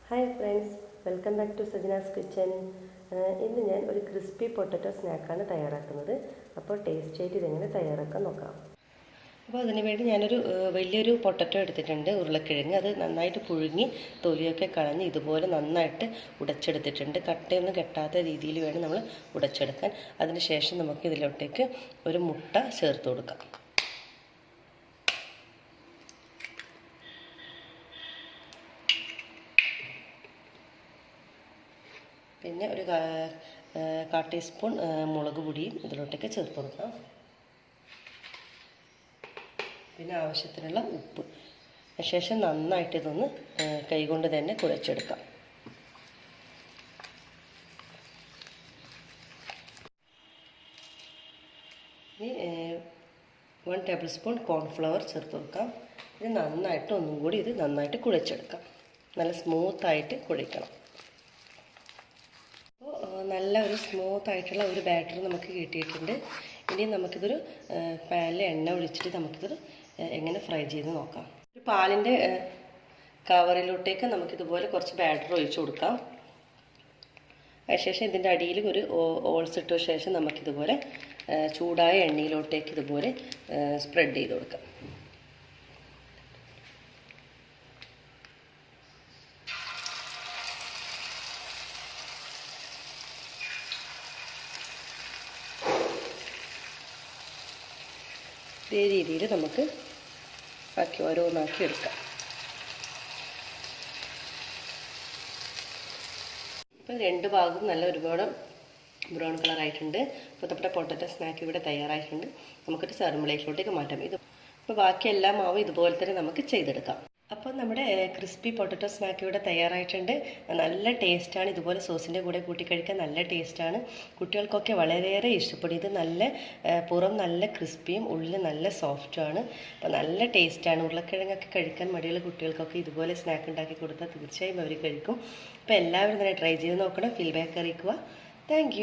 Hi friends, welcome back to Sajna's kitchen. ഇന്ന് ഞാൻ ഒരു ക്രിസ്പി പൊട്ടറ്റോ സ്നാക്കാണ് തയ്യാറാക്കുന്നത്. അപ്പോൾ ടേസ്റ്റ് ആയിട്ട് ഇതെങ്ങനെ തയ്യാറാക്കാൻ നോക്കാം. അപ്പോൾ അതിന് വേണ്ടി ഞാനൊരു വലിയൊരു പൊട്ടറ്റോ എടുത്തിട്ടുണ്ട്, ഉരുളക്കിഴങ്ങ്. അത് നന്നായിട്ട് പുഴുങ്ങി തൊലിയൊക്കെ കളഞ്ഞ് ഇതുപോലെ നന്നായിട്ട് ഉടച്ചെടുത്തിട്ടുണ്ട്. കട്ടയൊന്നും കെട്ടാത്ത രീതിയിൽ വേണം നമ്മൾ ഉടച്ചെടുക്കാൻ. അതിന് ശേഷം നമുക്ക് ഇതിലോട്ടേക്ക് ഒരു മുട്ട ചേർത്ത് കൊടുക്കാം. പിന്നെ ഒരു 1/4 ടീസ്പൂൺ മുളക് പൊടിയും ഇതിലോട്ടേക്ക് ചേർത്ത് കൊടുക്കാം. പിന്നെ ആവശ്യത്തിനുള്ള ഉപ്പ്. ശേഷം നന്നായിട്ട് ഇതൊന്ന് കൈകൊണ്ട് തന്നെ കുഴച്ചെടുക്കാം. ഇനി 1 ടേബിൾ സ്പൂൺ കോൺഫ്ലവർ ചേർത്ത് കൊടുക്കാം. ഇത് നന്നായിട്ട് ഒന്നും കൂടി ഇത് നന്നായിട്ട് കുഴച്ചെടുക്കാം. നല്ല സ്മൂത്തായിട്ട് കുഴയ്ക്കണം. നല്ല ഒരു സ്മൂത്തായിട്ടുള്ള ഒരു ബാറ്റർ നമുക്ക് കിട്ടിയിട്ടുണ്ട്. ഇനി നമുക്കിതൊരു പാനിൽ എണ്ണ ഒഴിച്ചിട്ട് നമുക്കിത് എങ്ങനെ ഫ്രൈ ചെയ്ത് നോക്കാം. ഒരു പാലിൻ്റെ കവറിലോട്ടേക്ക് നമുക്കിതുപോലെ കുറച്ച് ബാറ്റർ ഒഴിച്ചു കൊടുക്കാം. അതിനുശേഷം ഇതിൻ്റെ അടിയിൽ ഒരു ഓൾസ് ഇട്ട ശേഷം നമുക്കിതുപോലെ ചൂടായ എണ്ണയിലോട്ടേക്ക് ഇതുപോലെ സ്പ്രെഡ് ചെയ്ത് കൊടുക്കാം. ഇതേ രീതിയിൽ നമുക്ക് ഓരോന്നാക്കി എടുക്കാം. ഇപ്പം രണ്ട് ഭാഗവും നല്ല ഒരുപാട് ബ്രൗൺ കളർ ആയിട്ടുണ്ട്. ഇപ്പോൾ നമ്മുടെ പൊട്ടറ്റോ സ്നാക്ക് ഇവിടെ തയ്യാറായിട്ടുണ്ട്. നമുക്കൊരു സർവിംഗ് പ്ലേറ്റിലോട്ടേക്ക് മാറ്റാം. ഇപ്പോൾ ബാക്കി എല്ലാ മാവും ഇതുപോലെ തന്നെ നമുക്ക് ചെയ്തെടുക്കാം. അപ്പോൾ നമ്മുടെ ക്രിസ്പി പൊട്ടറ്റോ സ്നാക്ക് ഇവിടെ തയ്യാറായിട്ടുണ്ട്. നല്ല ടേസ്റ്റാണ്. ഇതുപോലെ സോസിൻ്റെ കൂടെ കൂട്ടി കഴിക്കാൻ നല്ല ടേസ്റ്റാണ്. കുട്ടികൾക്കൊക്കെ വളരെയേറെ ഇഷ്ടപ്പെടും. ഇത് നല്ല പുറം നല്ല ക്രിസ്പിയും ഉള്ളിൽ നല്ല സോഫ്റ്റുമാണ്. അപ്പോൾ നല്ല ടേസ്റ്റാണ്. ഉരുളക്കിഴങ്ങൊക്കെ കഴിക്കാൻ മടിയുള്ള കുട്ടികൾക്കൊക്കെ ഇതുപോലെ സ്നാക്ക് ഉണ്ടാക്കി കൊടുത്താൽ തീർച്ചയായും അവർ കഴിക്കും. അപ്പോൾ എല്ലാവരും തന്നെ ട്രൈ ചെയ്ത് നോക്കണം. ഫീഡ്ബാക്ക് അറിയിക്കുക. താങ്ക്